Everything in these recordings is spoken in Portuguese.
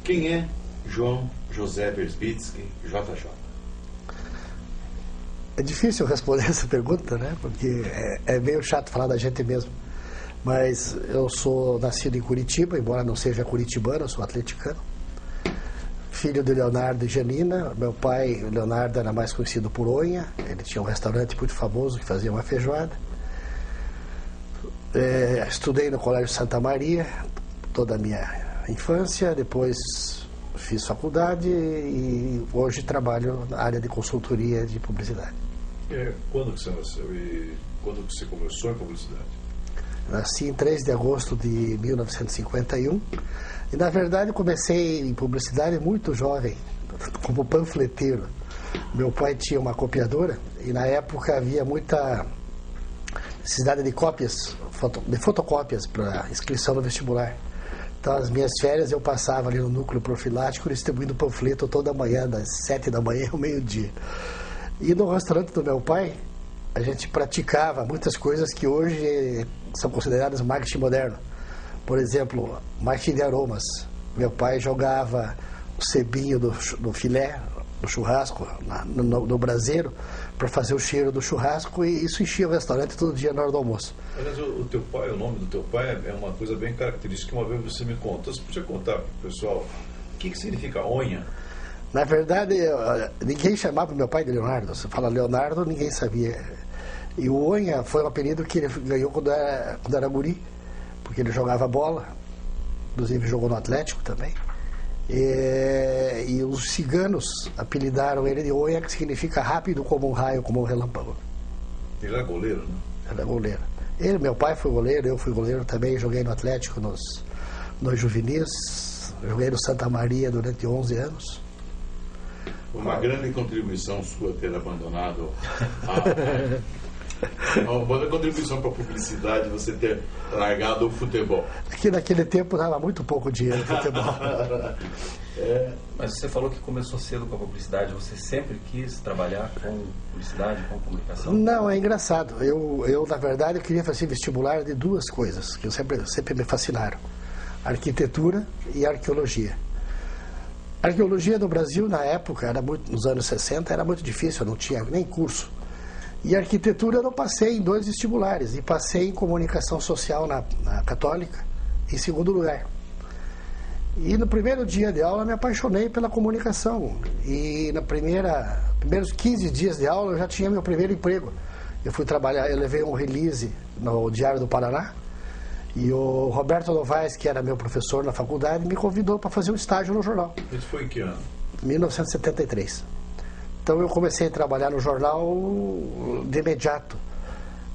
Quem é João José Verbitsky, JJ? É difícil responder essa pergunta, né? Porque é meio chato falar da gente mesmo. Mas eu sou nascido em Curitiba, embora não seja curitibano, eu sou atleticano. Filho de Leonardo e Janina. Meu pai, o Leonardo, era mais conhecido por Onha. Ele tinha um restaurante muito famoso que fazia uma feijoada. Estudei no Colégio Santa Maria toda a minha infância. Depois fiz faculdade e hoje trabalho na área de consultoria de publicidade. Quando que você nasceu e quando que você começou em publicidade? Nasci em 3 de agosto de 1951 e, na verdade, comecei em publicidade muito jovem, como panfleteiro. Meu pai tinha uma copiadora e, na época, havia muita necessidade de cópias, de fotocópias para inscrição no vestibular. Então, as minhas férias eu passava ali no núcleo profilático distribuindo panfleto toda manhã, das 7 da manhã ao meio-dia. E no restaurante do meu pai, a gente praticava muitas coisas que hoje são consideradas marketing moderno. Por exemplo, marketing de aromas. Meu pai jogava o cebinho do filé, do churrasco, no braseiro, para fazer o cheiro do churrasco, e isso enchia o restaurante todo dia na hora do almoço. Aliás, o teu pai, o nome do teu pai é uma coisa bem característica. Uma vez você me contou, você podia contar para o pessoal o que significa Onha? Na verdade, ninguém chamava meu pai de Leonardo. Você fala Leonardo, ninguém sabia. E o Onha foi um apelido que ele ganhou quando era guri, porque ele jogava bola, inclusive jogou no Atlético também. E os ciganos apelidaram ele de Onha, que significa rápido como um raio, como um relâmpago. Ele era goleiro, né? Era goleiro. Meu pai foi goleiro, eu fui goleiro também, joguei no Atlético, nos juvenis, joguei no Santa Maria durante 11 anos. Uma grande contribuição sua ter abandonado uma boa contribuição para a publicidade, você ter largado o futebol. Porque naquele tempo dava muito pouco dinheiro no futebol. Mas você falou que começou cedo com a publicidade. Você sempre quis trabalhar com publicidade, com comunicação? Não, é engraçado. Eu na verdade, eu queria fazer vestibular de 2 coisas que sempre me fascinaram: arquitetura e arqueologia. A arqueologia no Brasil, na época, nos anos 60, era muito difícil, eu não tinha nem curso. E a arquitetura eu não passei em 2 vestibulares, e passei em comunicação social na Católica, em segundo lugar. E no primeiro dia de aula me apaixonei pela comunicação. E primeiros 15 dias de aula eu já tinha meu primeiro emprego. Eu fui trabalhar, eu levei um release no Diário do Paraná, e o Roberto Novaes, que era meu professor na faculdade, me convidou para fazer um estágio no jornal. Isso foi em que ano? 1973. Então eu comecei a trabalhar no jornal de imediato.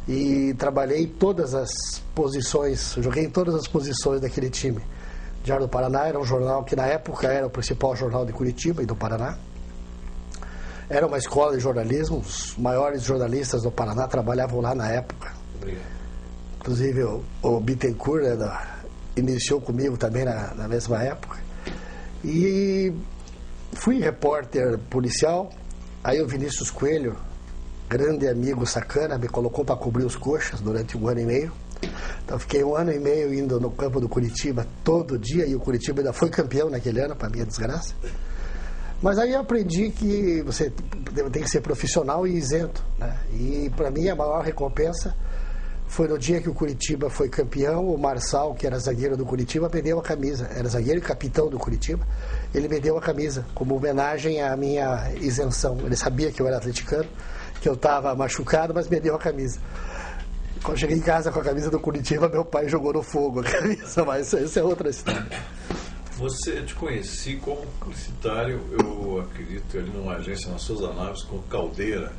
E trabalhei em todas as posições, joguei em todas as posições daquele time. O Diário do Paraná era um jornal que na época era o principal jornal de Curitiba e do Paraná. Era uma escola de jornalismo, os maiores jornalistas do Paraná trabalhavam lá na época. Obrigado. Inclusive o Bittencourt iniciou comigo também na mesma época. E fui repórter policial. Aí o Vinícius Coelho, grande amigo sacana, me colocou para cobrir os coxas durante 1 ano e meio. Então fiquei 1 ano e meio indo no campo do Curitiba todo dia, e o Curitiba ainda foi campeão naquele ano, para minha desgraça. Mas aí eu aprendi que você tem que ser profissional e isento, né? E para mim a maior recompensa foi no dia que o Curitiba foi campeão. O Marçal, que era zagueiro do Curitiba, me deu a camisa. Era zagueiro e capitão do Curitiba. Ele me deu a camisa como homenagem à minha isenção. Ele sabia que eu era atleticano, que eu estava machucado, mas me deu a camisa. Quando cheguei em casa com a camisa do Curitiba, meu pai jogou no fogo a camisa, mas essa é outra história. Eu te conheci como publicitário, eu acredito, ali numa agência na Souza Naves, com Caldeira.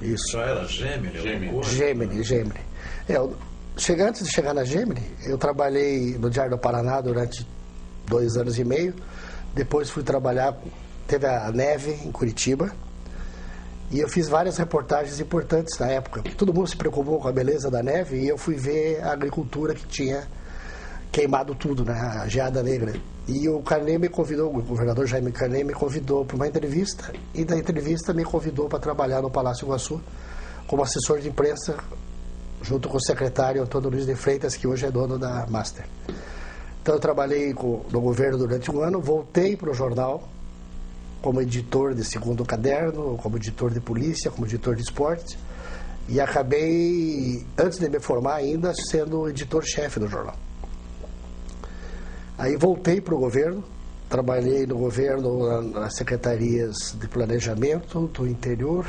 Isso. Já era Gemini? Gemini. Antes de chegar na Gemini, eu trabalhei no Diário do Paraná durante 2 anos e meio. Depois fui trabalhar, teve a neve em Curitiba, e eu fiz várias reportagens importantes na época. Todo mundo se preocupou com a beleza da neve, e eu fui ver a agricultura que tinha queimado tudo, né? A geada negra. E o Carney me convidou, o governador Jaime Carney me convidou para uma entrevista, e da entrevista me convidou para trabalhar no Palácio Iguaçu como assessor de imprensa, junto com o secretário Antônio Luiz de Freitas, que hoje é dono da Master. Então eu trabalhei no governo durante um ano, voltei para o jornal como editor de segundo caderno, como editor de polícia, como editor de esporte, e acabei, antes de me formar ainda, sendo editor-chefe do jornal. Aí voltei para o governo, trabalhei no governo nas secretarias de planejamento do interior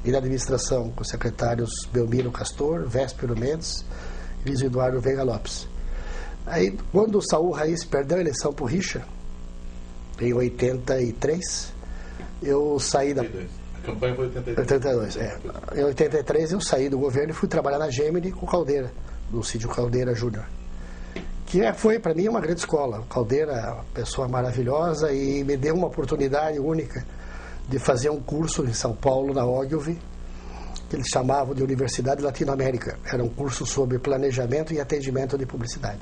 e na administração com os secretários Belmiro Castor, Véspero Mendes e Luiz Eduardo Veiga Lopes. Aí, quando o Saul Raiz perdeu a eleição para o Richa, em 83, eu saí da... A campanha foi 82, Em 83 eu saí do governo e fui trabalhar na Gemini com o Caldeira, do Cídio Caldeira Júnior. Que foi, para mim, uma grande escola. O Caldeira é uma pessoa maravilhosa e me deu uma oportunidade única de fazer um curso em São Paulo, na Ogilvy, que eles chamavam de Universidade Latino-América. Era um curso sobre planejamento e atendimento de publicidade.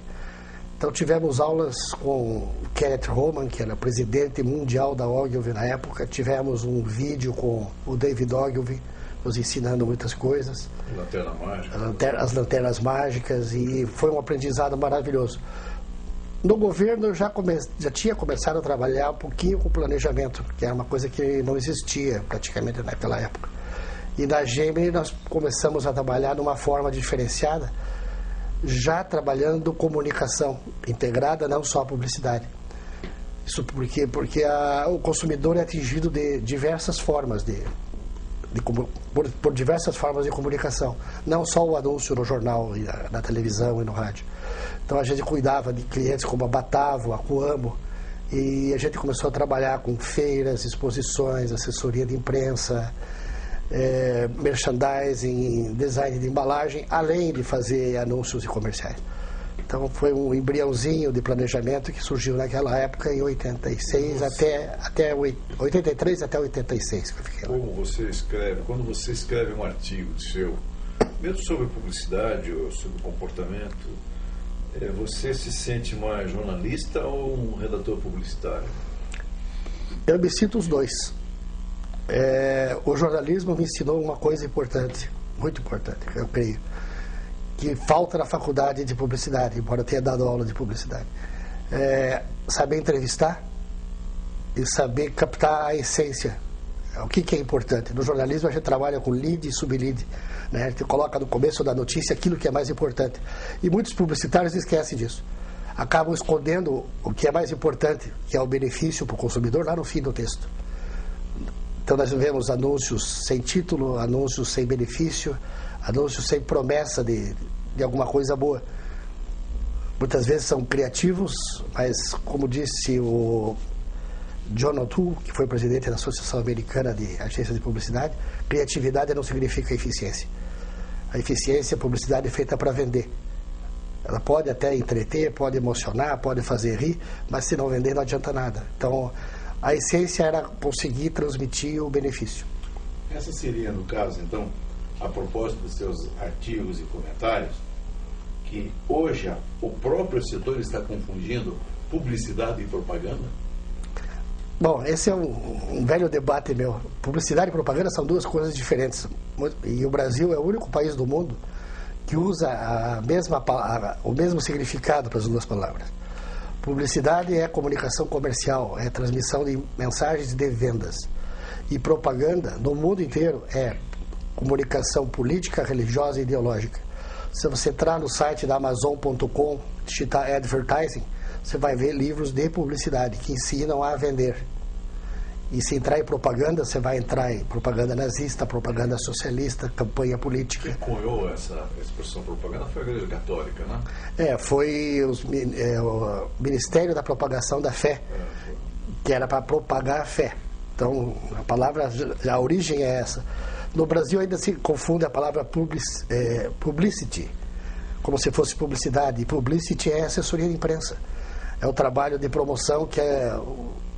Então tivemos aulas com o Kenneth Roman, que era presidente mundial da Ogilvy na época. Tivemos um vídeo com o David Ogilvy, nos ensinando muitas coisas. Lanterna mágica. As lanternas mágicas, e foi um aprendizado maravilhoso. No governo eu já tinha começado a trabalhar um pouquinho com planejamento, que era uma coisa que não existia praticamente naquela época. E na Gemini nós começamos a trabalhar de uma forma diferenciada, já trabalhando comunicação integrada, não só a publicidade. Isso porque o consumidor é atingido de diversas formas, por diversas formas de comunicação, não só o anúncio no jornal, na televisão e no rádio. Então a gente cuidava de clientes como a Batavo, a Coamo, e a gente começou a trabalhar com feiras, exposições, assessoria de imprensa, merchandising, design de embalagem, além de fazer anúncios e comerciais. Então foi um embriãozinho de planejamento que surgiu naquela época, em 86 até 83 até 86 que eu fiquei lá. Quando você escreve um artigo seu, mesmo sobre publicidade ou sobre comportamento, você se sente mais jornalista ou um redator publicitário? Eu me sinto os dois. O jornalismo me ensinou uma coisa importante, muito importante, eu creio, que falta na faculdade de publicidade, embora eu tenha dado aula de publicidade. Saber entrevistar e saber captar a essência. O que é importante? No jornalismo a gente trabalha com lead e sub-lead, né? A gente coloca no começo da notícia aquilo que é mais importante. E muitos publicitários esquecem disso. Acabam escondendo o que é mais importante, que é o benefício para o consumidor, lá no fim do texto. Então nós vemos anúncios sem título, anúncios sem benefício, anúncios sem promessa de alguma coisa boa. Muitas vezes são criativos, mas como disse o John O'Toole, que foi presidente da Associação Americana de Agências de Publicidade, criatividade não significa eficiência. A eficiência, a publicidade é feita para vender. Ela pode até entreter, pode emocionar, pode fazer rir, mas se não vender não adianta nada. Então a essência era conseguir transmitir o benefício. Essa seria, no caso, então, a propósito dos seus artigos e comentários, que hoje o próprio setor está confundindo publicidade e propaganda? Bom, esse é um velho debate meu. Publicidade e propaganda são duas coisas diferentes. E o Brasil é o único país do mundo que usa o mesmo significado para as duas palavras. Publicidade é comunicação comercial, é transmissão de mensagens de vendas. E propaganda, no mundo inteiro, é comunicação política, religiosa e ideológica. Se você entrar no site da Amazon.com, digitar advertising, você vai ver livros de publicidade que ensinam a vender. E se entrar em propaganda, você vai entrar em propaganda nazista, propaganda socialista, campanha política. Quem cunhou essa expressão propaganda foi a Igreja Católica, né? Foi o Ministério da Propagação da Fé, que era para propagar a fé. Então, a origem é essa. No Brasil ainda se confunde a palavra publicity, como se fosse publicidade. E publicity é assessoria de imprensa. É o trabalho de promoção que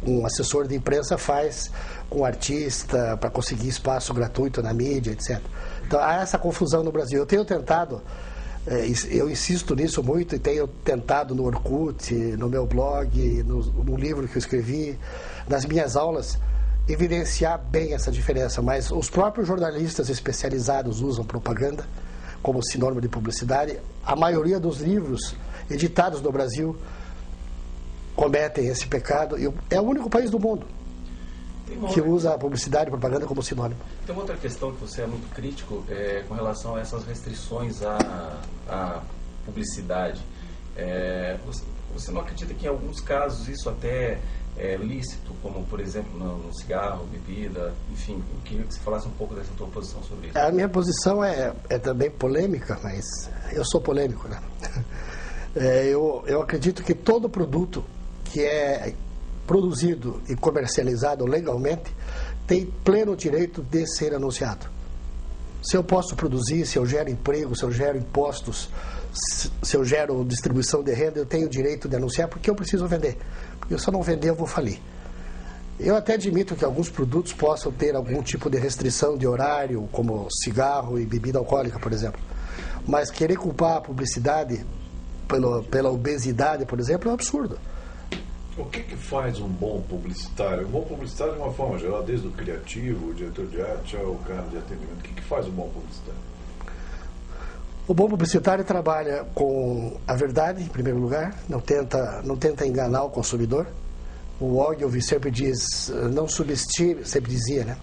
um assessor de imprensa faz com o artista para conseguir espaço gratuito na mídia, etc. Então há essa confusão no Brasil. Eu tenho tentado, eu insisto nisso muito, e tenho tentado no Orkut, no meu blog, no livro que eu escrevi, nas minhas aulas, evidenciar bem essa diferença. Mas os próprios jornalistas especializados usam propaganda como sinônimo de publicidade. A maioria dos livros editados no Brasil cometem esse pecado. É o único país do mundo que usa a publicidade e propaganda como sinônimo. Tem uma outra questão que você é muito crítico com relação a essas restrições à publicidade. Você não acredita que em alguns casos isso até é lícito, como por exemplo no cigarro, bebida, enfim? Eu queria que você falasse um pouco dessa tua posição sobre isso. A minha posição é também polêmica, mas eu sou polêmico, né? Eu acredito que todo produto que é produzido e comercializado legalmente tem pleno direito de ser anunciado. Se eu posso produzir, se eu gero emprego, se eu gero impostos, se eu gero distribuição de renda, eu tenho o direito de anunciar porque eu preciso vender. Porque se eu não vender, eu vou falir. Eu até admito que alguns produtos possam ter algum tipo de restrição de horário, como cigarro e bebida alcoólica, por exemplo. Mas querer culpar a publicidade pela obesidade, por exemplo, é um absurdo. O que faz um bom publicitário? Um bom publicitário, de uma forma geral, desde o criativo, o diretor de arte ao cara de atendimento. O que faz um bom publicitário? O bom publicitário trabalha com a verdade, em primeiro lugar, não tenta enganar o consumidor. O Ogilvy sempre diz, sempre dizia, né?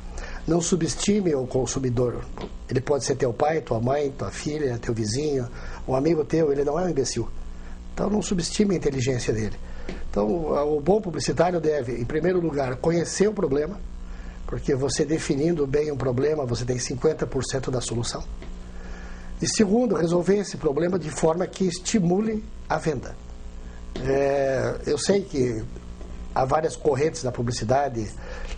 Não subestime o consumidor. Ele pode ser teu pai, tua mãe, tua filha, teu vizinho, um amigo teu, ele não é um imbecil. Então não subestime a inteligência dele. Então o bom publicitário deve, em primeiro lugar, conhecer o problema, porque você definindo bem um problema, você tem 50% da solução. E segundo, resolver esse problema de forma que estimule a venda. Eu sei que há várias correntes da publicidade,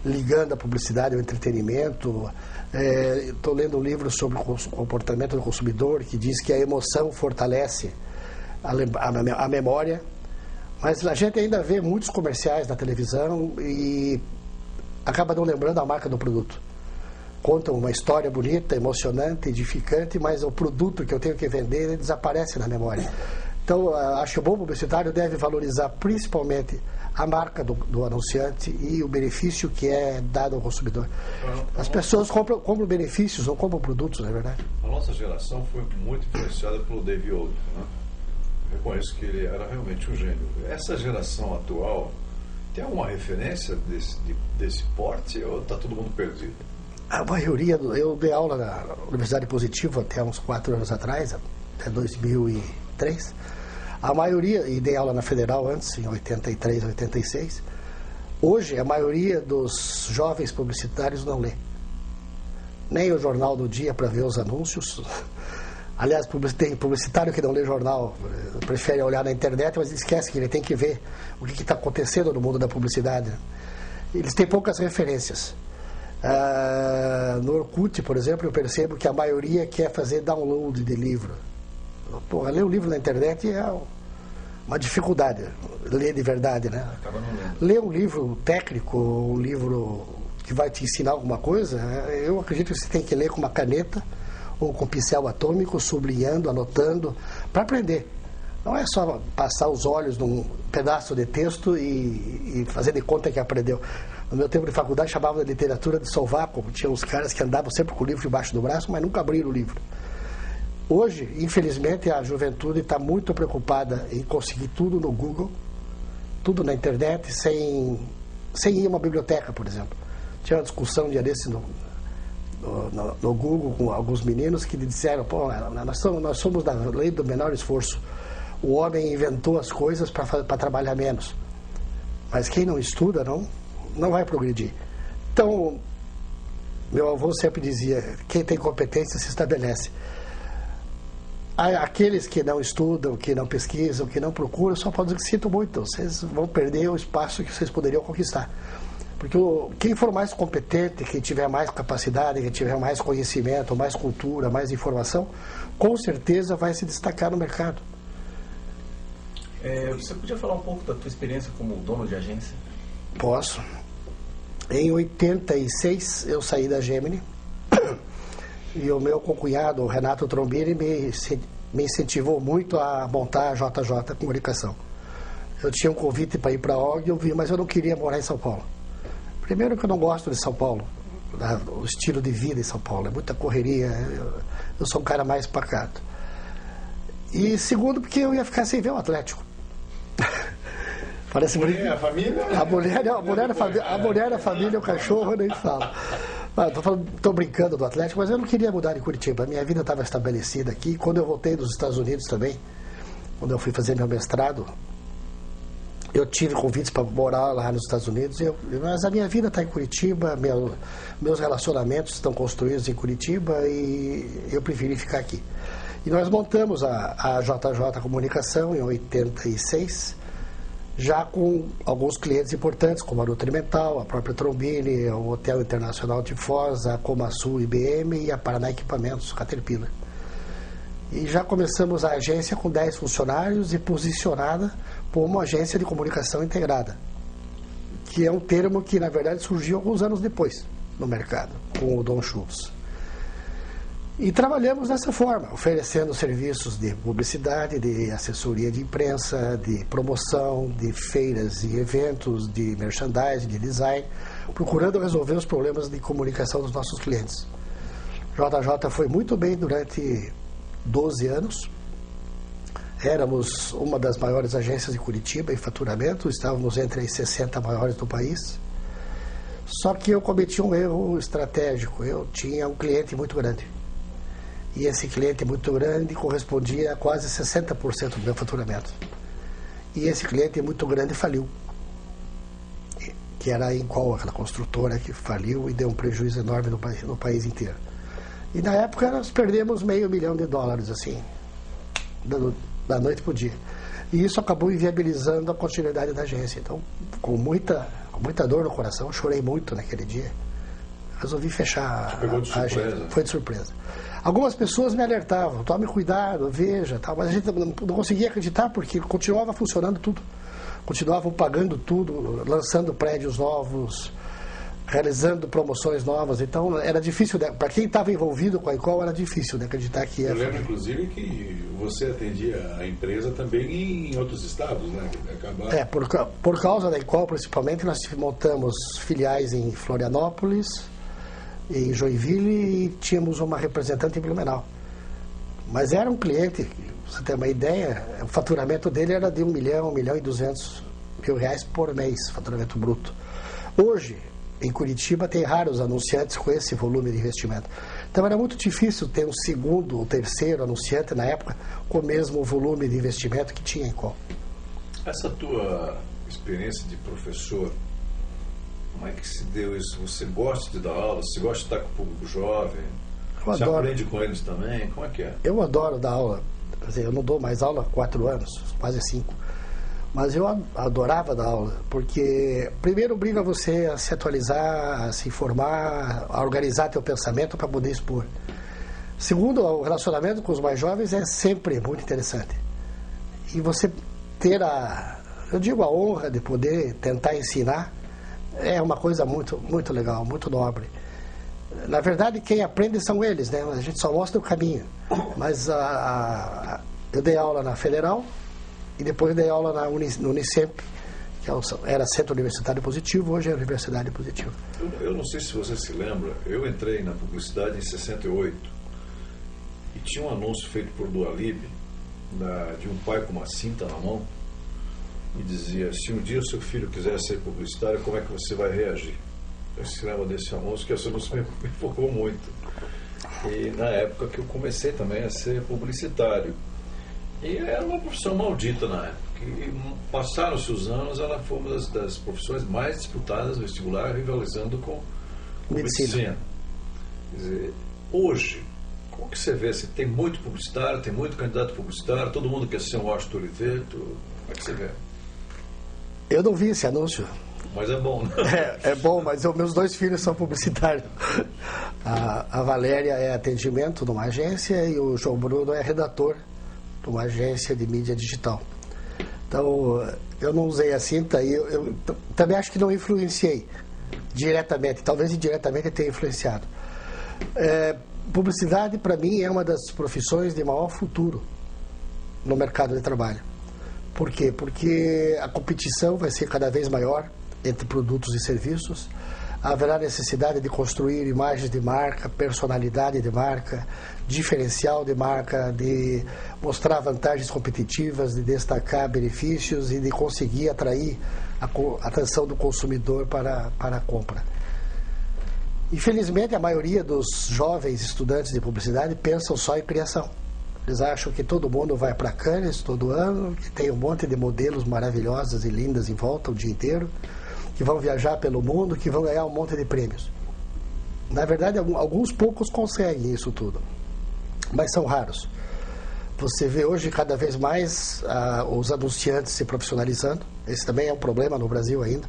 ligando a publicidade ao entretenimento. Estou lendo um livro sobre o comportamento do consumidor, que diz que a emoção fortalece a memória. Mas a gente ainda vê muitos comerciais na televisão e acaba não lembrando a marca do produto. Contam uma história bonita, emocionante, edificante, mas o produto que eu tenho que vender ele desaparece na memória. Então, acho que o bom publicitário deve valorizar principalmente a marca do anunciante e o benefício que é dado ao consumidor. As pessoas compram benefícios, não compram produtos, não é verdade? A nossa geração foi muito influenciada pelo David Oldham, né? Eu reconheço que ele era realmente um gênio. Essa geração atual tem alguma referência desse porte ou está todo mundo perdido? A maioria, eu dei aula na Universidade Positivo até uns 4 anos atrás, até 2003. A maioria, e dei aula na Federal antes, em 83, 86. Hoje, a maioria dos jovens publicitários não lê. Nem o Jornal do Dia para ver os anúncios. Aliás, tem publicitário que não lê jornal, prefere olhar na internet, mas esquece que ele tem que ver o que está acontecendo no mundo da publicidade. Eles têm poucas referências. No Orkut, por exemplo, eu percebo que a maioria quer fazer download de livro. Porra, ler um livro na internet é uma dificuldade, ler de verdade, né? Ler um livro técnico, um livro que vai te ensinar alguma coisa, eu acredito que você tem que ler com uma caneta ou com pincel atômico, sublinhando, anotando, para aprender. Não é só passar os olhos num pedaço de texto e fazer de conta que aprendeu. No meu tempo de faculdade chamava de literatura de sovaco, tinha uns caras que andavam sempre com o livro debaixo do braço, mas nunca abriram o livro. Hoje, infelizmente, a juventude está muito preocupada em conseguir tudo no Google, tudo na internet, sem ir a uma biblioteca, por exemplo. Tinha uma discussão dia desse no Google com alguns meninos que disseram, pô, nós somos da lei do menor esforço. O homem inventou as coisas para trabalhar menos. Mas quem não estuda não vai progredir. Então, meu avô sempre dizia, quem tem competência se estabelece. Aqueles que não estudam, que não pesquisam, que não procuram, só podem dizer que sinto muito, vocês vão perder o espaço que vocês poderiam conquistar. Porque quem for mais competente, quem tiver mais capacidade, quem tiver mais conhecimento, mais cultura, mais informação, com certeza vai se destacar no mercado. Você podia falar um pouco da tua experiência como dono de agência? Posso. Em 86 eu saí da Gemini e o meu concunhado, o Renato Trombini, me incentivou muito a montar a JJ Comunicação. Eu tinha um convite para ir para a Ogilvy, mas eu não queria morar em São Paulo. Primeiro que eu não gosto de São Paulo, o estilo de vida em São Paulo, é muita correria, eu sou um cara mais pacato. E segundo porque eu ia ficar sem ver o Atlético. Parece bonito. A família? A mulher, a família, o cachorro, eu nem falo. Estou brincando do Atlético, mas eu não queria mudar de Curitiba. A minha vida estava estabelecida aqui. Quando eu voltei dos Estados Unidos também, quando eu fui fazer meu mestrado, eu tive convites para morar lá nos Estados Unidos, mas a minha vida está em Curitiba, meus relacionamentos estão construídos em Curitiba e eu preferi ficar aqui. E nós montamos a JJ Comunicação em 86, já com alguns clientes importantes, como a Nutrimental, a própria Trombini, o Hotel Internacional de Foz, a Comasul IBM e a Paraná Equipamentos, Caterpillar. E já começamos a agência com 10 funcionários e posicionada como uma agência de comunicação integrada, que é um termo que, na verdade, surgiu alguns anos depois no mercado, com o Don Schultz. E trabalhamos dessa forma, oferecendo serviços de publicidade, de assessoria de imprensa, de promoção, de feiras e eventos, de merchandising, de design, procurando resolver os problemas de comunicação dos nossos clientes. JJ foi muito bem durante 12 anos. Éramos uma das maiores agências de Curitiba em faturamento, estávamos entre as 60 maiores do país. Só que eu cometi um erro estratégico, eu tinha um cliente muito grande. E esse cliente muito grande correspondia a quase 60% do meu faturamento. E esse cliente muito grande faliu. Que era a Incol, aquela construtora que faliu e deu um prejuízo enorme no país inteiro. E na época nós perdemos $500 mil, assim, da noite para o dia. E isso acabou inviabilizando a continuidade da agência. Então, com muita dor no coração, chorei muito naquele dia. Resolvi fechar a agência. Foi de surpresa. Algumas pessoas me alertavam, tome cuidado, veja, tal, mas a gente não conseguia acreditar porque continuava funcionando tudo. Continuavam pagando tudo, lançando prédios novos, realizando promoções novas. Então era difícil, para quem estava envolvido com a Incol, era difícil de acreditar que ia. Eu lembro, inclusive, que você atendia a empresa também em outros estados, né? Por causa da Incol, principalmente, nós montamos filiais em Florianópolis, em Joinville e tínhamos uma representante em Blumenau. Mas era um cliente, pra você ter uma ideia, o faturamento dele era de 1 milhão, 1.200.000 reais por mês, faturamento bruto. Hoje, em Curitiba, tem raros anunciantes com esse volume de investimento. Então era muito difícil ter um segundo ou terceiro anunciante na época com o mesmo volume de investimento que tinha em Incol. Essa tua experiência de professor, como é que se deu isso? Você gosta de dar aula? Você gosta de estar com o público jovem? Você aprende com eles também? Como é que é? Eu adoro dar aula. Quer dizer, eu não dou mais aula há 4 anos, quase 5. Mas eu adorava dar aula, porque primeiro obriga você a se atualizar, a se informar, a organizar teu pensamento para poder expor. Segundo, o relacionamento com os mais jovens é sempre muito interessante. E você ter a honra de poder tentar ensinar é uma coisa muito, muito legal, muito nobre. Na verdade, quem aprende são eles, né? A gente só mostra o caminho. Mas eu dei aula na Federal e depois dei aula no Unicemp, que era Centro Universitário Positivo, hoje é Universidade Positiva. Eu não sei se você se lembra, eu entrei na publicidade em 68 e tinha um anúncio feito por Dualib, de um pai com uma cinta na mão, e dizia: se um dia o seu filho quiser ser publicitário, como é que você vai reagir? Eu se lembra desse anúncio, que esse anúncio me focou muito. E na época que eu comecei também a ser publicitário. E era uma profissão maldita na época. E passaram-se os anos, ela foi uma das profissões mais disputadas no vestibular, rivalizando com medicina. Quer dizer, hoje, como que você vê? Assim, tem muito publicitário, tem muito candidato publicitário, todo mundo quer ser um Washington Oliveto. Como é que você vê? Eu não vi esse anúncio. Mas é bom, né? É bom, mas meus 2 filhos são publicitários. A Valéria é atendimento numa agência e o João Bruno é redator de uma agência de mídia digital. Então, eu não usei a cinta e eu também acho que não influenciei diretamente. Talvez indiretamente tenha influenciado. Publicidade, para mim, é uma das profissões de maior futuro no mercado de trabalho. Por quê? Porque a competição vai ser cada vez maior entre produtos e serviços. haverá necessidade de construir imagens de marca, personalidade de marca, diferencial de marca, de mostrar vantagens competitivas, de destacar benefícios e de conseguir atrair a atenção do consumidor para a compra. Infelizmente, a maioria dos jovens estudantes de publicidade pensam só em criação. Eles acham que todo mundo vai para Cannes todo ano, que tem um monte de modelos maravilhosas e lindas em volta o dia inteiro, que vão viajar pelo mundo, que vão ganhar um monte de prêmios. Na verdade, alguns poucos conseguem isso tudo, mas são raros. Você vê hoje cada vez mais os anunciantes se profissionalizando. Esse também é um problema no Brasil ainda.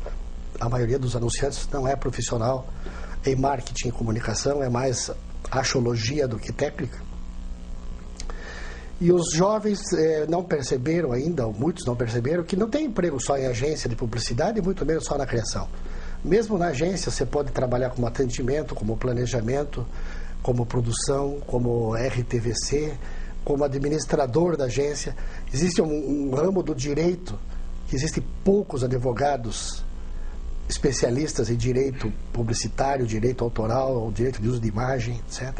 A maioria dos anunciantes não é profissional em marketing e comunicação, é mais axiologia do que técnica. E os jovens não perceberam ainda, ou muitos não perceberam, que não tem emprego só em agência de publicidade e muito menos só na criação. Mesmo na agência você pode trabalhar como atendimento, como planejamento, como produção, como RTVC, como administrador da agência. Existe um ramo do direito, que existem poucos advogados especialistas em direito publicitário, direito autoral, direito de uso de imagem, etc.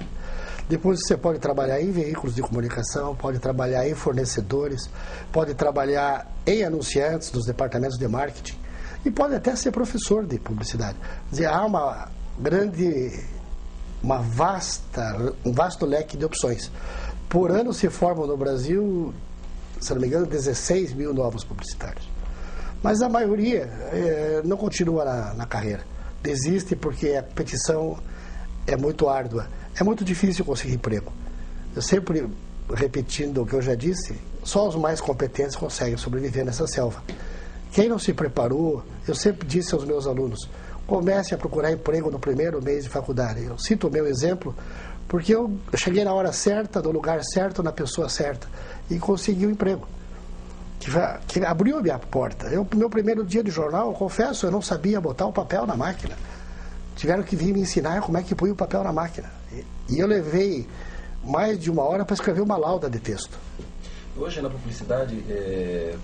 Depois você pode trabalhar em veículos de comunicação, pode trabalhar em fornecedores, pode trabalhar em anunciantes dos departamentos de marketing e pode até ser professor de publicidade. Quer dizer, há um vasto leque de opções. Por ano se formam no Brasil, se não me engano, 16 mil novos publicitários. Mas a maioria não continua na carreira. Desiste porque a competição é muito árdua. É muito difícil conseguir emprego. Eu sempre, repetindo o que eu já disse, só os mais competentes conseguem sobreviver nessa selva. Quem não se preparou, eu sempre disse aos meus alunos, comece a procurar emprego no primeiro mês de faculdade. Eu cito o meu exemplo porque eu cheguei na hora certa, no lugar certo, na pessoa certa e consegui um emprego. Que abriu a minha porta. Meu primeiro dia de jornal, eu confesso, eu não sabia botar o papel na máquina. Tiveram que vir me ensinar como é que põe o papel na máquina. E eu levei mais de 1 hora para escrever uma lauda de texto. Hoje na publicidade,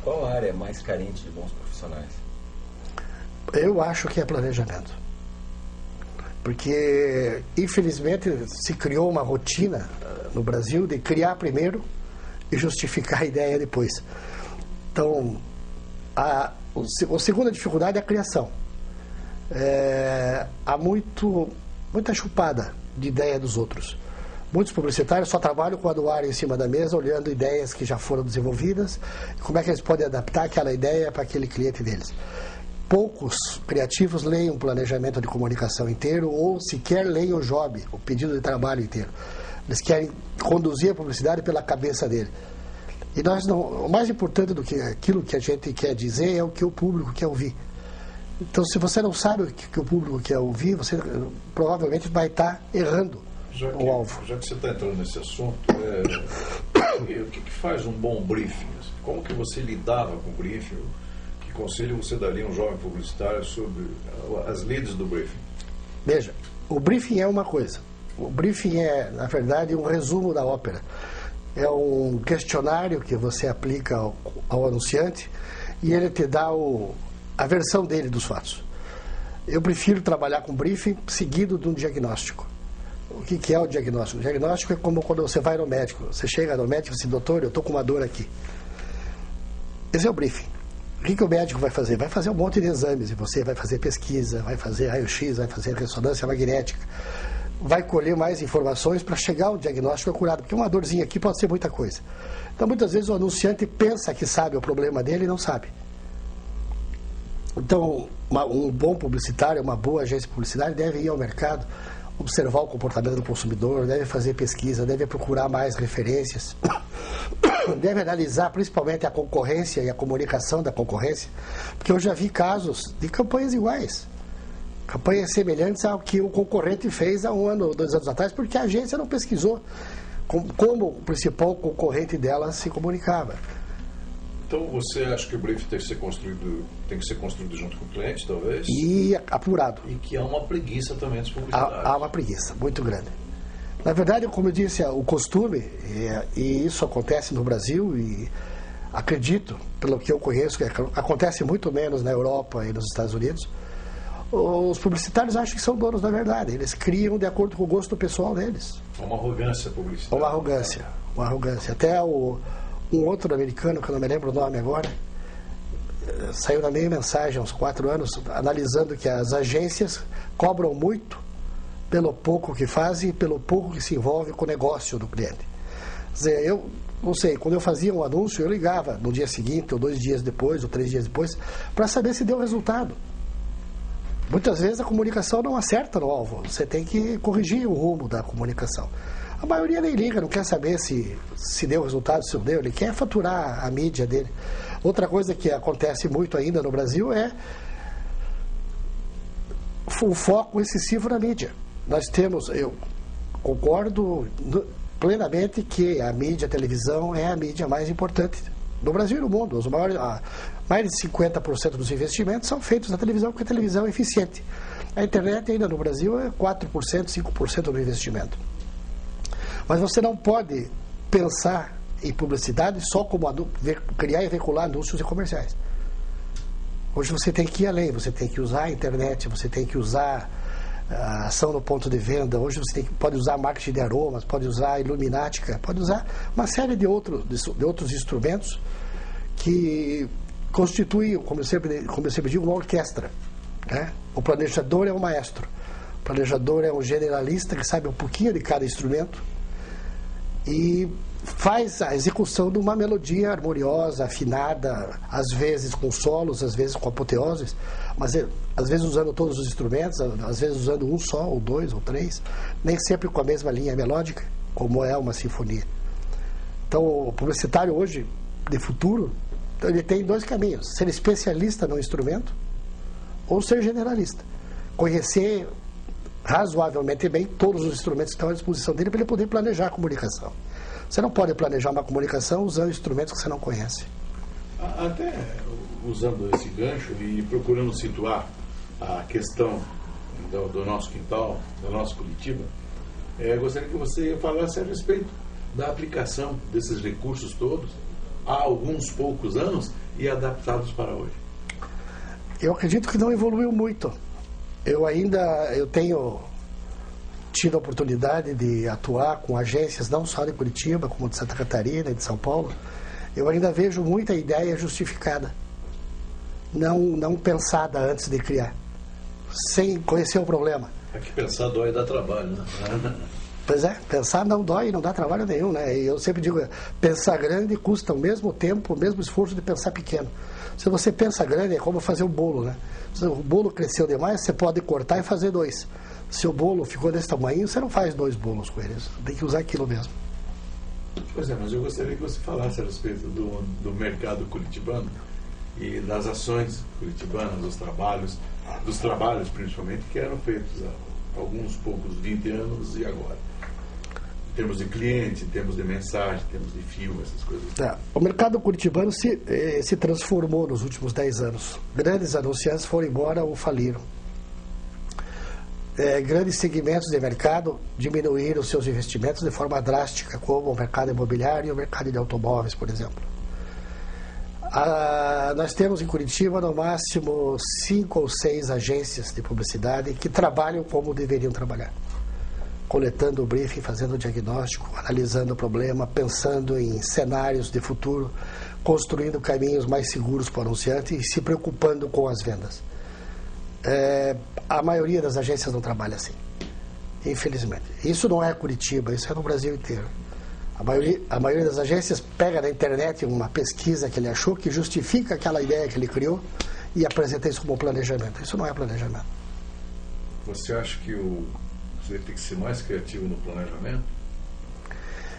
qual a área mais carente de bons profissionais? Eu acho que é planejamento. Porque, infelizmente, se criou uma rotina no Brasil de criar primeiro e justificar a ideia depois. Então, a segunda dificuldade é a criação. Há muita chupada de ideia dos outros. Muitos publicitários só trabalham com o anuário em cima da mesa, olhando ideias que já foram desenvolvidas, e como é que eles podem adaptar aquela ideia para aquele cliente deles. Poucos criativos leem um planejamento de comunicação inteiro ou sequer leem o job, o pedido de trabalho inteiro. Eles querem conduzir a publicidade pela cabeça dele. E o mais importante do que aquilo que a gente quer dizer é o que o público quer ouvir. Então, se você não sabe o que o público quer ouvir, você provavelmente vai estar errando o alvo. Já que você está entrando nesse assunto, o que faz um bom briefing? Como que você lidava com o briefing? Que conselho você daria a um jovem publicitário sobre as leads do briefing? Veja, o briefing é uma coisa. O briefing é, na verdade, um resumo da ópera. É um questionário que você aplica ao anunciante e ele te dá a versão dele dos fatos. Eu prefiro trabalhar com briefing seguido de um diagnóstico. O que é o diagnóstico? O diagnóstico é como quando você vai no médico. Você chega no médico e diz assim, doutor, eu estou com uma dor aqui. Esse é o briefing. O que o médico vai fazer? Vai fazer um monte de exames e você vai fazer pesquisa, vai fazer raio-x, vai fazer ressonância magnética, vai colher mais informações para chegar ao diagnóstico acurado, porque uma dorzinha aqui pode ser muita coisa. Então, muitas vezes o anunciante pensa que sabe o problema dele e não sabe. Então, um bom publicitário, uma boa agência de publicidade deve ir ao mercado, observar o comportamento do consumidor, deve fazer pesquisa, deve procurar mais referências, deve analisar principalmente a concorrência e a comunicação da concorrência, porque eu já vi casos de campanhas iguais. Campanhas semelhantes ao que o concorrente fez há 1 ano ou 2 anos atrás, porque a agência não pesquisou como o principal concorrente dela se comunicava. Então você acha que o briefing tem que ser construído junto com o cliente, talvez? E apurado. E que há uma preguiça também dos publicitários. Há uma preguiça muito grande. Na verdade, como eu disse, o costume, e isso acontece no Brasil, e acredito, pelo que eu conheço, que acontece muito menos na Europa e nos Estados Unidos, Os publicitários acham que são donos da verdade. Eles criam de acordo com o gosto pessoal deles. É uma arrogância publicitária. Uma arrogância. Até um outro americano, que eu não me lembro o nome agora, saiu na minha mensagem há uns 4 anos, analisando que as agências cobram muito pelo pouco que fazem e pelo pouco que se envolve com o negócio do cliente. Quer dizer, eu não sei, quando eu fazia um anúncio, eu ligava no dia seguinte, ou 2 dias depois, ou 3 dias depois, para saber se deu resultado. Muitas vezes a comunicação não acerta no alvo, você tem que corrigir o rumo da comunicação. A maioria nem liga, não quer saber se deu resultado, se não deu, ele quer faturar a mídia dele. Outra coisa que acontece muito ainda no Brasil é o foco excessivo na mídia. Nós temos, eu concordo plenamente que a mídia, a televisão, é a mídia mais importante no Brasil e no mundo. Mais de 50% dos investimentos são feitos na televisão, porque a televisão é eficiente. A internet ainda no Brasil é 4%, 5% do investimento. Mas você não pode pensar em publicidade só como criar e veicular anúncios e comerciais. Hoje você tem que ir além, você tem que usar a internet, você tem que usar a ação no ponto de venda. Hoje você pode usar marketing de aromas, pode usar iluminática, pode usar uma série de outros instrumentos que constituem, como eu sempre digo, uma orquestra, né? O planejador é um maestro, o planejador é um generalista que sabe um pouquinho de cada instrumento e faz a execução de uma melodia harmoniosa, afinada, às vezes com solos, às vezes com apoteoses, mas às vezes usando todos os instrumentos, às vezes usando um só, ou 2, ou 3, nem sempre com a mesma linha melódica, como é uma sinfonia. Então, o publicitário hoje, de futuro, ele tem 2 caminhos: ser especialista no instrumento ou ser generalista. Conhecer razoavelmente bem todos os instrumentos que estão à disposição dele para ele poder planejar a comunicação. Você não pode planejar uma comunicação usando instrumentos que você não conhece. Até usando esse gancho e procurando situar a questão do nosso quintal, do nosso Curitiba, gostaria que você falasse a respeito da aplicação desses recursos todos há alguns poucos anos e adaptados para hoje. Eu acredito que não evoluiu muito. Eu tenho tido a oportunidade de atuar com agências não só de Curitiba, como de Santa Catarina e de São Paulo. Eu ainda vejo muita ideia justificada, não pensada antes de criar, sem conhecer o problema. É que pensar dói e dá trabalho, né? Pois é, pensar não dói e não dá trabalho nenhum, né? E eu sempre digo, pensar grande custa o mesmo tempo, o mesmo esforço de pensar pequeno. Se você pensa grande, é como fazer um bolo, né? Se o bolo cresceu demais, você pode cortar e fazer 2. Se o bolo ficou desse tamanho, você não faz 2 bolos com eles. Tem que usar aquilo mesmo. Pois é, mas eu gostaria que você falasse a respeito do mercado curitibano e das ações curitibanas, dos trabalhos principalmente, que eram feitos há alguns poucos 20 anos e agora. Em termos de cliente, em termos de mensagem, em termos de filme, essas coisas. O mercado curitibano se transformou nos últimos 10 anos. Grandes anunciantes foram embora ou faliram. Grandes segmentos de mercado diminuíram seus investimentos de forma drástica, como o mercado imobiliário e o mercado de automóveis, por exemplo. Nós temos em Curitiba, no máximo, 5 ou 6 agências de publicidade que trabalham como deveriam trabalhar. Coletando o briefing, fazendo o diagnóstico, analisando o problema, pensando em cenários de futuro, construindo caminhos mais seguros para o anunciante e se preocupando com as vendas. A maioria das agências não trabalha assim, infelizmente. Isso não é Curitiba, isso é no Brasil inteiro. A maioria das agências pega na internet uma pesquisa que ele achou que justifica aquela ideia que ele criou e apresenta isso como planejamento. Isso não é planejamento. Você acha que você tem que ser mais criativo no planejamento?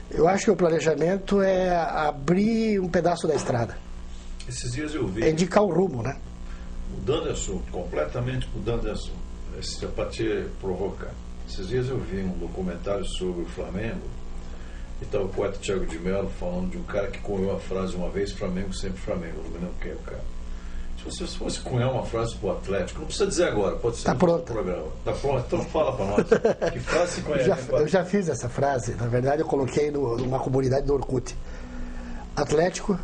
Eu acho que o planejamento é abrir um pedaço da estrada. Esses dias eu vi... É indicar o rumo, né? Mudando de assunto, completamente mudando de assunto. Isso é para te provocar. Esses dias eu vi um documentário sobre o Flamengo e estava o poeta Thiago de Mello falando de um cara que cunhou a frase uma vez: Flamengo, sempre Flamengo. Eu não lembro quem é o cara. Se você fosse cunhar uma frase para o Atlético, não precisa dizer agora, pode ser no programa. Está pronto? Então fala para nós. Que frase você conhece? Eu já fiz essa frase. Na verdade, eu coloquei numa comunidade do Orkut. Atlético,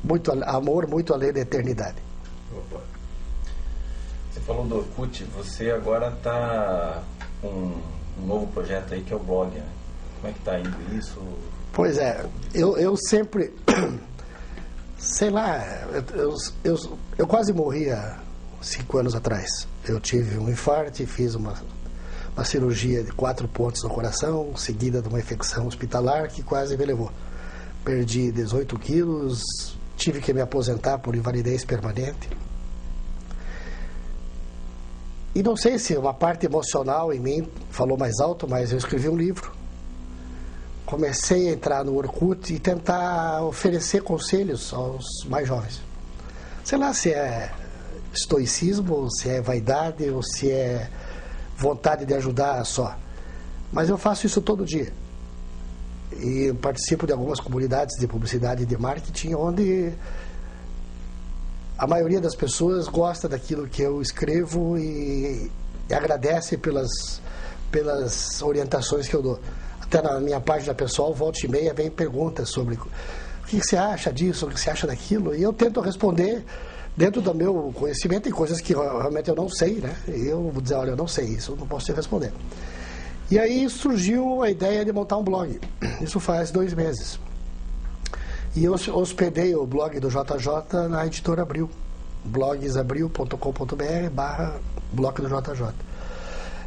muito amor, muito além da eternidade. Opa. Você falou do Orkut, você agora está com um novo projeto aí que é o blog, né? Como é que está indo isso? Pois é, eu sempre, sei lá, eu quase morri há 5 anos atrás. Eu tive um infarto e fiz uma cirurgia de 4 pontos no coração, seguida de uma infecção hospitalar que quase me levou. Perdi 18 quilos, tive que me aposentar por invalidez permanente. E não sei se uma parte emocional em mim falou mais alto, mas eu escrevi um livro. Comecei a entrar no Orkut e tentar oferecer conselhos aos mais jovens. Sei lá se é estoicismo, se é vaidade ou se é vontade de ajudar só. Mas eu faço isso todo dia. E participo de algumas comunidades de publicidade e de marketing onde a maioria das pessoas gosta daquilo que eu escrevo e agradece pelas orientações que eu dou. Até na minha página pessoal, volta e meia, vem perguntas sobre o que você acha disso, o que você acha daquilo, e eu tento responder dentro do meu conhecimento em coisas que realmente eu não sei, né? E eu vou dizer, olha, eu não sei isso, eu não posso te responder. E aí surgiu a ideia de montar um blog. Isso faz 2 meses. E eu hospedei o blog do JJ na editora Abril, blogesabril.com.br/blog do JJ.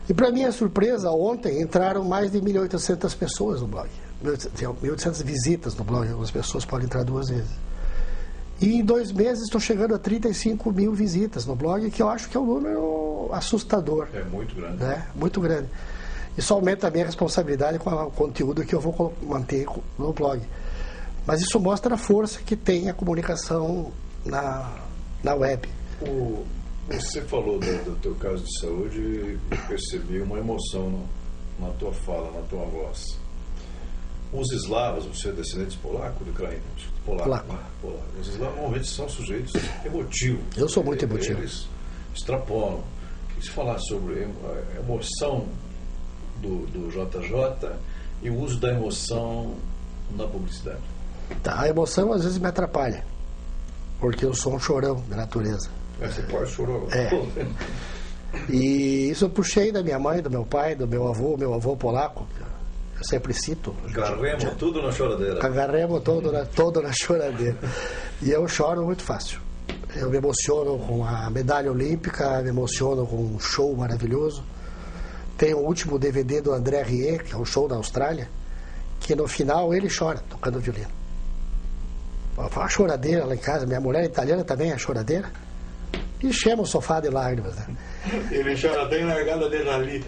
E para minha surpresa, ontem entraram mais de 1.800 pessoas no blog. 1.800 visitas no blog, algumas pessoas podem entrar 2 vezes. E em 2 meses estou chegando a 35 mil visitas no blog, que eu acho que é um número assustador. É muito grande. Né? Muito grande. Isso aumenta a minha responsabilidade com o conteúdo que eu vou manter no blog. Mas isso mostra a força que tem a comunicação na web. Você falou do teu caso de saúde e percebi uma emoção na tua fala, na tua voz. Os eslavos, você é descendente polaco de ucraniano? Polaco. Né? Polaco. Os eslavos normalmente são sujeitos emotivos. Eu sou muito emotivo. Eles extrapolam. Queria falar sobre a emoção do JJ e o uso da emoção na publicidade. Tá, a emoção às vezes me atrapalha, porque eu sou um chorão da natureza. Você pode chorar. E isso eu puxei da minha mãe, do meu pai, do meu avô polaco. Eu sempre cito. Agarremos tudo na choradeira. Agarremos todo na choradeira. E eu choro muito fácil. Eu me emociono com a medalha olímpica, me emociono com um show maravilhoso. Tem o último DVD do André Rieu, que é um show da Austrália, que no final ele chora tocando violino. Uma choradeira lá em casa, minha mulher italiana também é choradeira. Enchemos o sofá de lágrimas, né? Ele chora bem largada dele ali.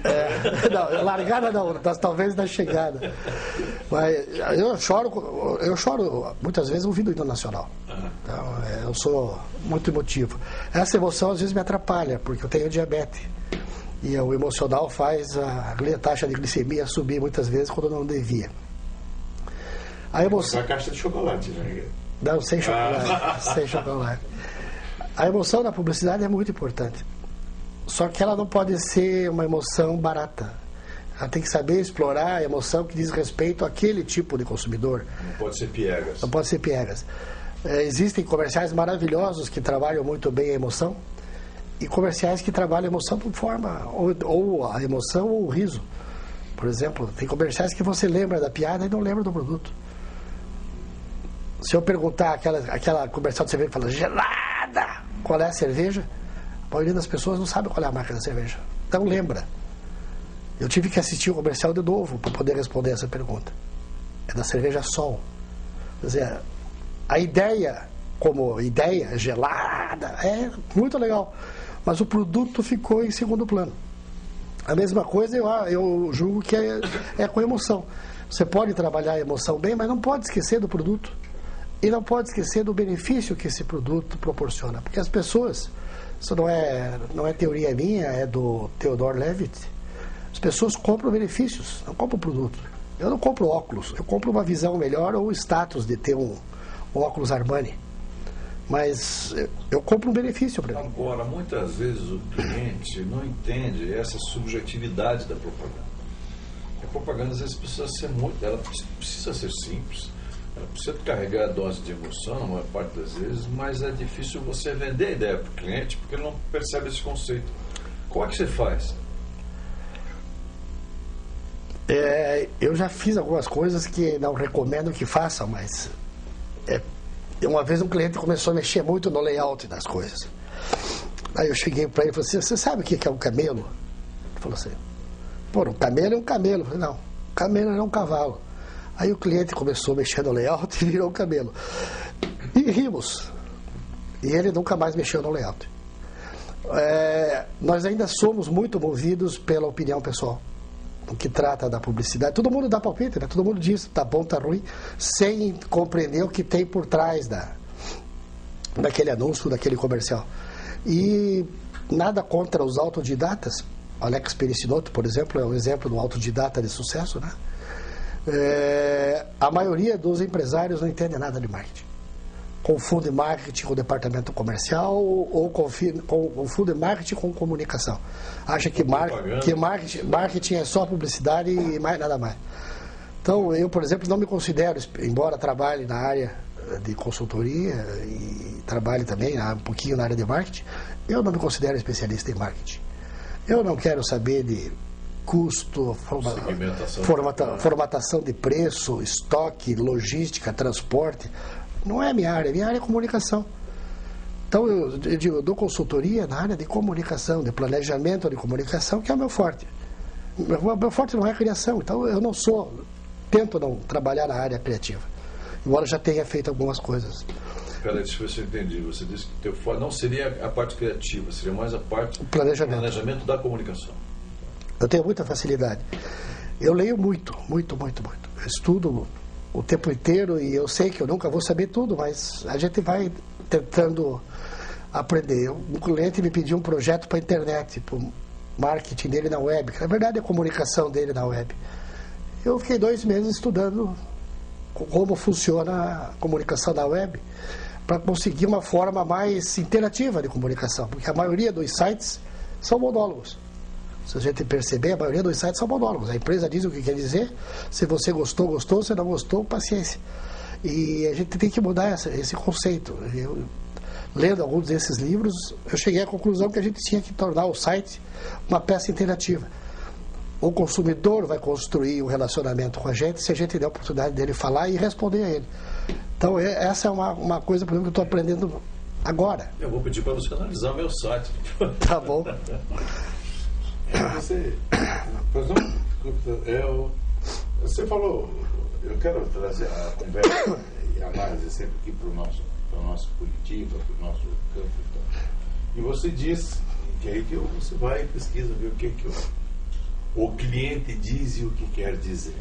Não, largada não, talvez na chegada. Mas eu choro muitas vezes ouvindo o hino nacional. Então, eu sou muito emotivo. Essa emoção às vezes me atrapalha, porque eu tenho diabetes. E o emocional faz a taxa de glicemia subir muitas vezes quando não devia. A emoção... A caixa de chocolate, né? Não, sem chocolate. Sem chocolate. A emoção na publicidade é muito importante. Só que ela não pode ser uma emoção barata. Ela tem que saber explorar a emoção que diz respeito àquele tipo de consumidor. Não pode ser piegas. Não pode ser piegas. Existem comerciais maravilhosos que trabalham muito bem a emoção e comerciais que trabalham a emoção por forma, ou a emoção ou o riso. Por exemplo, tem comerciais que você lembra da piada e não lembra do produto. Se eu perguntar aquela comercial de cerveja que fala gelada, qual é a cerveja? A maioria das pessoas não sabe qual é a marca da cerveja. Então lembra. Eu tive que assistir o comercial de novo para poder responder essa pergunta. É da cerveja Sol. Quer dizer, a ideia, como ideia gelada, é muito legal. Mas o produto ficou em segundo plano. A mesma coisa eu julgo que é com emoção. Você pode trabalhar a emoção bem, mas não pode esquecer do produto. E não pode esquecer do benefício que esse produto proporciona. Porque as pessoas, isso não é teoria minha, é do Theodore Levitt, as pessoas compram benefícios, não compram produto. Eu não compro óculos, eu compro uma visão melhor ou o status de ter um óculos Armani. Mas eu compro um benefício para mim. Agora, muitas vezes o cliente não entende essa subjetividade da propaganda. A propaganda às vezes precisa ser ela precisa ser simples, Você carregar a dose de emoção, na maior parte das vezes, mas é difícil você vender a ideia para o cliente porque ele não percebe esse conceito. Como é que você faz? Eu já fiz algumas coisas que não recomendo que façam, mas uma vez um cliente começou a mexer muito no layout das coisas. Aí eu cheguei para ele e falei assim, você sabe o que é um camelo? Ele falou assim, pô, um camelo é um camelo. Eu falei, não, um camelo é um cavalo. Aí o cliente começou a mexer no layout e virou um camelo. E rimos. E ele nunca mais mexeu no layout. Nós ainda somos muito movidos pela opinião pessoal. O que trata da publicidade. Todo mundo dá palpite, né? Todo mundo diz tá bom, tá ruim, sem compreender o que tem por trás daquele anúncio, daquele comercial. E nada contra os autodidatas. Alex Pericinoto, por exemplo, é um exemplo de um autodidata de sucesso, né? A maioria dos empresários não entende nada de marketing. Confunde marketing com departamento comercial ou confunde marketing com comunicação. Acha que marketing é só publicidade e mais nada mais. Então, eu, por exemplo, não me considero, embora trabalhe na área de consultoria e trabalhe também um pouquinho na área de marketing, eu não me considero especialista em marketing. Eu não quero saber de custo, formatação de preço, estoque, logística, transporte. Não é minha área é comunicação. Então eu digo, eu dou consultoria na área de comunicação, de planejamento de comunicação, que é o meu forte. O meu forte não é a criação, então eu tento não trabalhar na área criativa, embora já tenha feito algumas coisas. Peraí, deixa eu ver se eu entendi. Você disse que o teu forte não seria a parte criativa, seria mais a parte do planejamento da comunicação. Eu tenho muita facilidade. Eu leio muito. Eu estudo o tempo inteiro e eu sei que eu nunca vou saber tudo, mas a gente vai tentando aprender. Um cliente me pediu um projeto para a internet, para o marketing dele na web, que na verdade é a comunicação dele na web. Eu fiquei 2 meses estudando como funciona a comunicação na web, para conseguir uma forma mais interativa de comunicação, porque a maioria dos sites são monólogos. Se a gente perceber, a maioria dos sites são monólogos. A empresa diz o que quer dizer, se você gostou, gostou, se não gostou, paciência. E a gente tem que mudar esse conceito. Lendo alguns desses livros, eu cheguei à conclusão que a gente tinha que tornar o site uma peça interativa. O consumidor vai construir um relacionamento com a gente se a gente der a oportunidade dele falar e responder a ele. Então, essa é uma coisa, por exemplo, que eu estou aprendendo agora. Eu vou pedir para você analisar o meu site. Tá bom. Você falou, eu quero trazer a conversa e a análise sempre aqui para o nosso Curitiba, para o nosso campo. E você diz que aí que você vai e pesquisa, ver o que o cliente diz e o que quer dizer.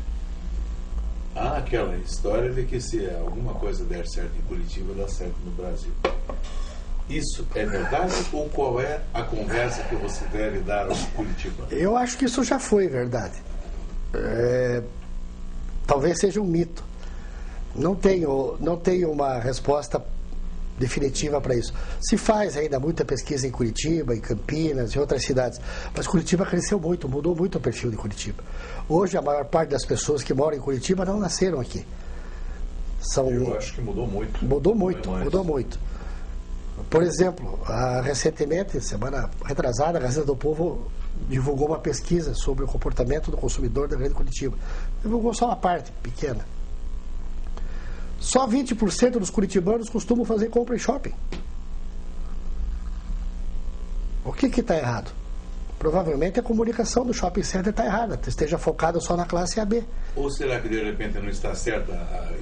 Há aquela história de que se alguma coisa der certo em Curitiba, dá certo no Brasil. Isso é verdade ou qual é a conversa que você deve dar aos curitibanos? Eu acho que isso já foi verdade. Talvez seja um mito. Não tenho uma resposta definitiva para isso. Se faz ainda muita pesquisa em Curitiba, em Campinas, em outras cidades, mas Curitiba cresceu muito, mudou muito o perfil de Curitiba. Hoje a maior parte das pessoas que moram em Curitiba não nasceram aqui. Eu acho que mudou muito. Mudou muito. Por exemplo, recentemente, semana retrasada, a Gazeta do Povo divulgou uma pesquisa sobre o comportamento do consumidor da Grande Curitiba. Divulgou só uma parte pequena. Só 20% dos curitibanos costumam fazer compra em shopping. O que está errado? Provavelmente a comunicação do shopping center está errada, esteja focada só na classe AB. Ou será que de repente não está certa,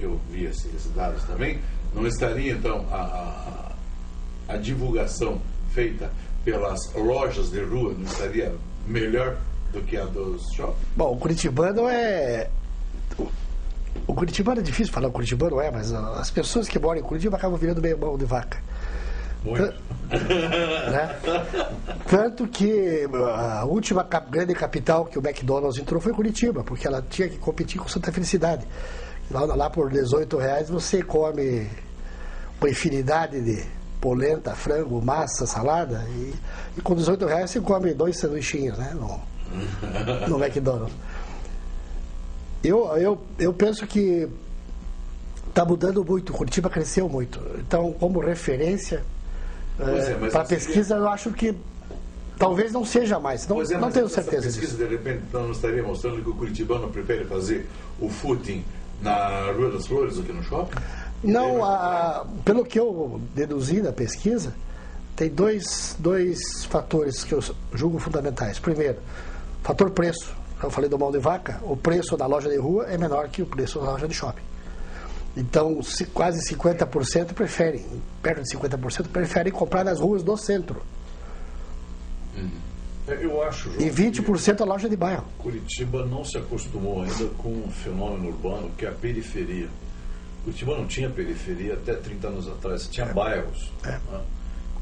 eu vi esses dados também, não estaria então a divulgação feita pelas lojas de rua, não estaria melhor do que a dos shoppings? Bom, o curitibano é difícil falar, o curitibano mas as pessoas que moram em Curitiba acabam virando meio mão de vaca. Muito. Né? Tanto que a última grande capital que o McDonald's entrou foi Curitiba, porque ela tinha que competir com Santa Felicidade. Lá por R$18 você come uma infinidade de polenta, frango, massa, salada, e com R$18 você come 2 sanduichinhos, né? No McDonald's. Eu penso que Está mudando muito, Curitiba cresceu muito. Então, como referência, para pesquisa, eu acho que talvez não seja mais. Não tenho certeza disso. De repente, não estaria mostrando que o curitibano prefere fazer o footing na Rua das Flores do que no shopping? Não, pelo que eu deduzi da pesquisa, tem dois fatores que eu julgo fundamentais. Primeiro, fator preço. Eu falei do mão de vaca, o preço da loja de rua é menor que o preço da loja de shopping. Então, quase 50% preferem, perto de 50%, preferem comprar nas ruas do centro. Eu acho, João, e 20% a loja de bairro. Curitiba não se acostumou ainda com um fenômeno urbano que é a periferia. Curitiba não tinha periferia até 30 anos atrás, tinha bairros. Né?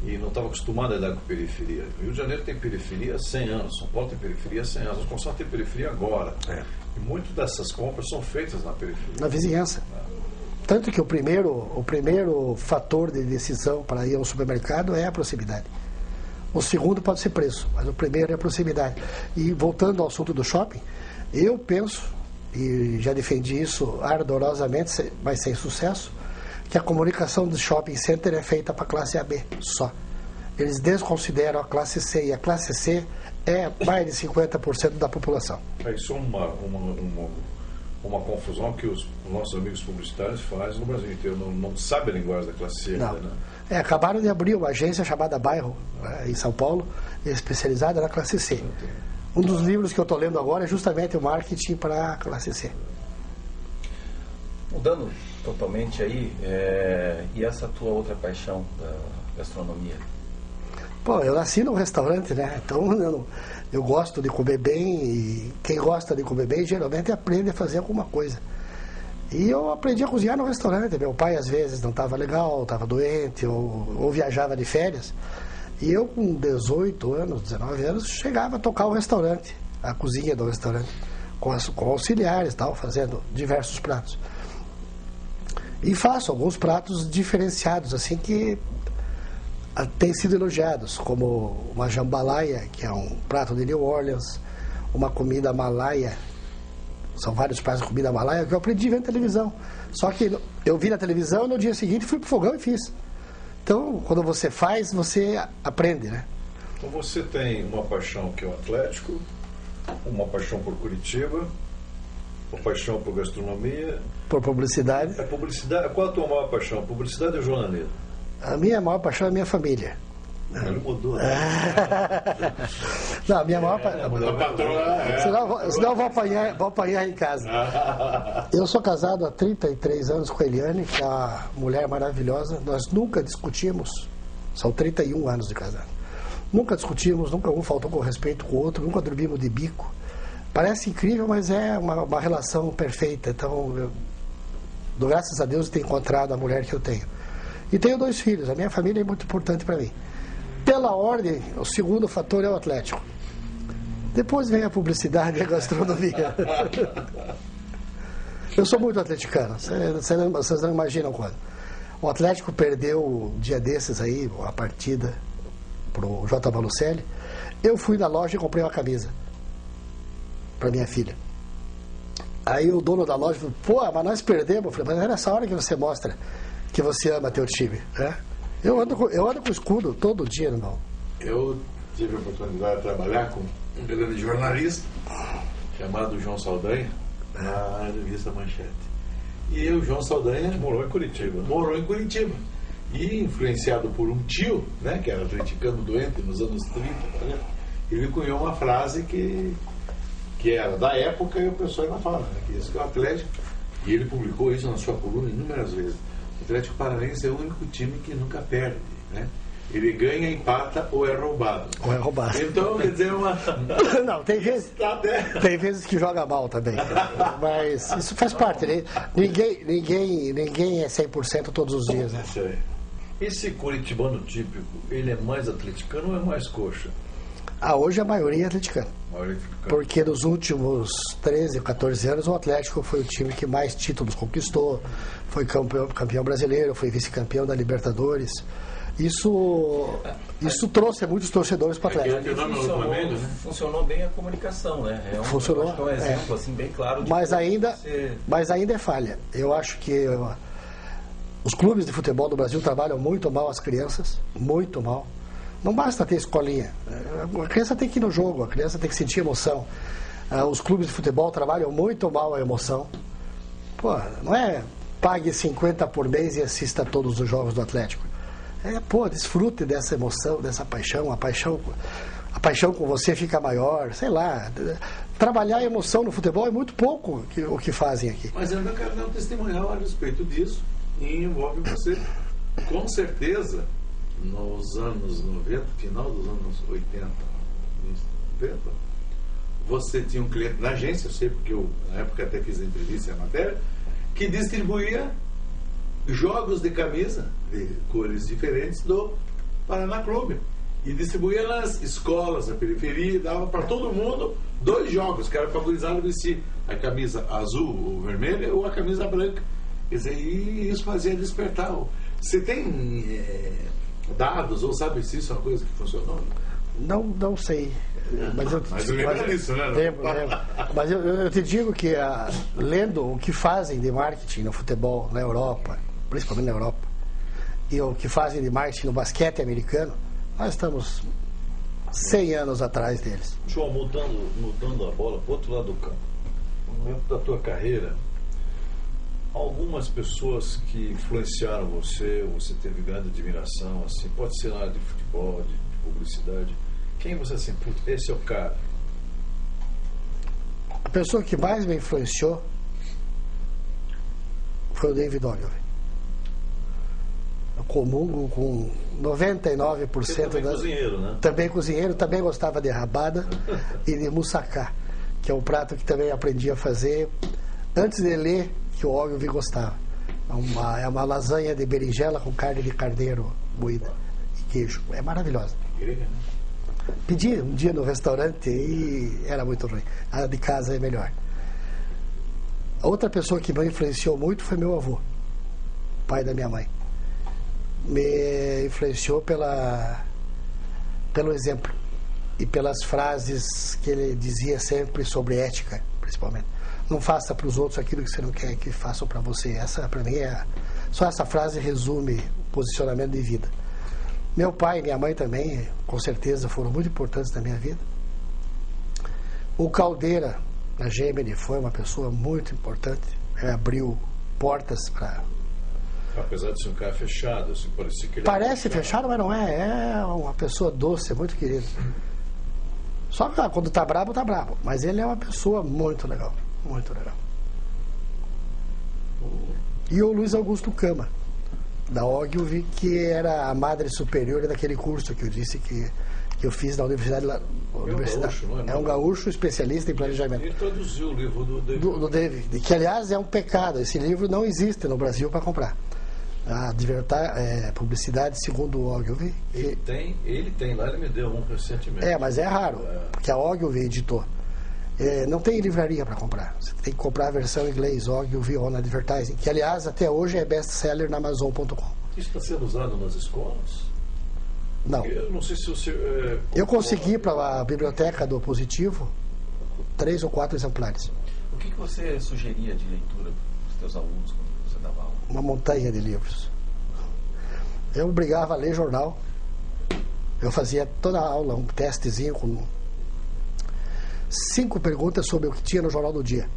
E não estava acostumado a lidar com periferia. O Rio de Janeiro tem periferia há 100 anos, São Paulo tem periferia há 100 anos, São Paulo tem periferia agora. E muitas dessas compras são feitas na periferia. Na vizinhança. Tanto que o primeiro fator de decisão para ir ao supermercado é a proximidade. O segundo pode ser preço, mas o primeiro é a proximidade. E voltando ao assunto do shopping, eu penso, e já defendi isso ardorosamente, mas sem sucesso, que a comunicação do shopping center é feita para a classe AB só. Eles desconsideram a classe C, e a classe C é mais de 50% da população. Isso é uma confusão que os nossos amigos publicitários fazem no Brasil inteiro. Não sabem a linguagem da classe C ainda, né? Acabaram de abrir uma agência chamada Bairro, em São Paulo, especializada na classe C. Um dos livros que eu estou lendo agora é justamente o marketing para a classe C. Mudando totalmente aí, e essa tua outra paixão da gastronomia? Pô, eu nasci num restaurante, né? Então eu gosto de comer bem, e quem gosta de comer bem geralmente aprende a fazer alguma coisa. E eu aprendi a cozinhar no restaurante. Meu pai às vezes não estava legal, estava doente, ou viajava de férias. E eu com 18 anos, 19 anos, chegava a tocar o restaurante, a cozinha do restaurante, com auxiliares e tal, fazendo diversos pratos. E faço alguns pratos diferenciados, assim, que têm sido elogiados, como uma jambalaya, que é um prato de New Orleans, uma comida malaia. São vários pratos de comida malaia que eu aprendi vendo televisão. Só que eu vi na televisão e no dia seguinte fui pro fogão e fiz. Então, quando você faz, você aprende, né? Então você tem uma paixão que é o Atlético, uma paixão por Curitiba, uma paixão por gastronomia. Por publicidade. Publicidade. Qual a tua maior paixão? Publicidade ou jornalismo? A minha maior paixão é a minha família. Ele mudou, né? Não, a minha maior paixão. Senão eu vou apanhar em casa. Eu sou casado há 33 anos com a Eliane, que é uma mulher maravilhosa. Nós nunca discutimos. São 31 anos de casado. Nunca discutimos, nunca um faltou com respeito com o outro, nunca dormimos de bico. Parece incrível, mas é uma relação perfeita. Então, eu dou graças a Deus de ter encontrado a mulher que eu tenho. E tenho 2 filhos. A minha família é muito importante para mim. Pela ordem, o segundo fator é o Atlético. Depois vem a publicidade e a gastronomia. Eu sou muito atleticano. Vocês não imaginam quando. O Atlético perdeu um dia desses aí, a partida pro J. Valucelli. Eu fui na loja e comprei uma camisa para minha filha. Aí o dono da loja falou, pô, mas nós perdemos. Eu falei, mas é nessa hora que você mostra que você ama teu time, né? Eu ando com escudo todo dia, irmão. Eu tive a oportunidade de trabalhar com um grande jornalista chamado João Saldanha na revista Manchete. E o João Saldanha morou em Curitiba. E influenciado por um tio, né, que era atleticano doente nos anos 30, ele cunhou uma frase que era da época e o pessoal ainda fala, né, que isso que é o Atlético. E ele publicou isso na sua coluna inúmeras vezes. O Atlético Paranaense é o único time que nunca perde, né? Ele ganha, empata ou é roubado. Então, quer dizer, Não, tem vezes que joga mal também. Mas isso faz parte, né? Ninguém é 100% todos os dias, né? Esse curitibano típico, ele é mais atleticano ou é mais coxa? Hoje a maioria é atleticano. Porque nos últimos 13, 14 anos o Atlético foi o time que mais títulos conquistou, foi campeão brasileiro, foi vice-campeão da Libertadores. Isso trouxe muitos torcedores para o Atlético. Funcionou bem a comunicação, né? Funcionou. É um exemplo assim, bem claro. Mas ainda é falha. Eu acho que Os clubes de futebol do Brasil trabalham muito mal as crianças, muito mal. Não basta ter escolinha. A criança tem que ir no jogo, a criança tem que sentir emoção. Os clubes de futebol trabalham muito mal a emoção. Pô, não é pague 50 por mês e assista todos os jogos do Atlético. Desfrute dessa emoção, dessa paixão. A paixão com você fica maior, sei lá. Trabalhar a emoção no futebol é muito pouco o que fazem aqui. Mas eu não quero dar um testemunhal a respeito disso e envolve você. Com certeza, nos anos 90, final dos anos 80, 90, você tinha um cliente na agência, eu sei porque eu, na época, até fiz a entrevista e a matéria, que distribuía jogos de camisa de cores diferentes do Paraná Clube. E distribuía nas escolas, na periferia, dava para todo mundo 2 jogos, que era para a gurizada vestir a camisa azul ou vermelha ou a camisa branca. Quer dizer, e isso fazia despertar. Você tem dados, ou sabe se isso é uma coisa que funcionou? Não sei. Mas lembra disso, né? Lembro. Mas eu te digo que, lendo o que fazem de marketing no futebol na Europa, principalmente na Europa, e o que fazem de marketing no basquete americano, nós estamos 100 anos atrás deles. João, mudando a bola para o outro lado do campo, no momento da tua carreira, algumas pessoas que influenciaram você, ou você teve grande admiração, assim, pode ser na área de futebol, de publicidade, quem você assim, esse é o cara? A pessoa que mais me influenciou foi o David Ogilvy. Eu comungo com 99% também cozinheiro, né? Também cozinheiro, também gostava de rabada e de moussaka, que é um prato que também aprendi a fazer antes de ler que o Ogilvy gostava. É uma lasanha de berinjela com carne de carneiro moída e queijo. É maravilhosa. Pedi um dia no restaurante e era muito ruim. A de casa é melhor. A outra pessoa que me influenciou muito foi meu avô, pai da minha mãe. Me influenciou pelo exemplo e pelas frases que ele dizia sempre sobre ética, principalmente. Não faça para os outros aquilo que você não quer que façam para você. Essa, para mim, só essa frase resume o posicionamento de vida. Meu pai e minha mãe também, com certeza, foram muito importantes na minha vida. O Caldeira, na Gemini, foi uma pessoa muito importante. Ele abriu portas para... Apesar de ser um cara fechado, assim, parecia que ele Parece fechado, mas não é. É uma pessoa doce, muito querida. Só que quando tá brabo, tá brabo. Mas ele é uma pessoa muito legal. Muito legal. E o Luiz Augusto Cama, da Ogilvy, que era a madre superior daquele curso que eu disse que eu fiz na universidade. Gaúcho, não é? É um gaúcho especialista em planejamento. Ele traduziu o livro do David. Do David, que aliás é um pecado. Esse livro não existe no Brasil para comprar. A publicidade segundo o Ogilvy. Ele tem lá, ele me deu um recentemente. Mas é raro, porque a Ogilvy editou. Não tem livraria para comprar. Você tem que comprar a versão em inglês, Ogilvy On Advertising, que aliás até hoje é best-seller na Amazon.com. Isso está sendo usado nas escolas? Não. Eu não sei se você... Eu consegui para a biblioteca do Positivo 3 ou 4 exemplares. O que você sugeria de leitura para os teus alunos quando você dava aula? Uma montanha de livros. Eu obrigava a ler jornal. Eu fazia toda a aula um testezinho com 5 perguntas sobre o que tinha no Jornal do Dia.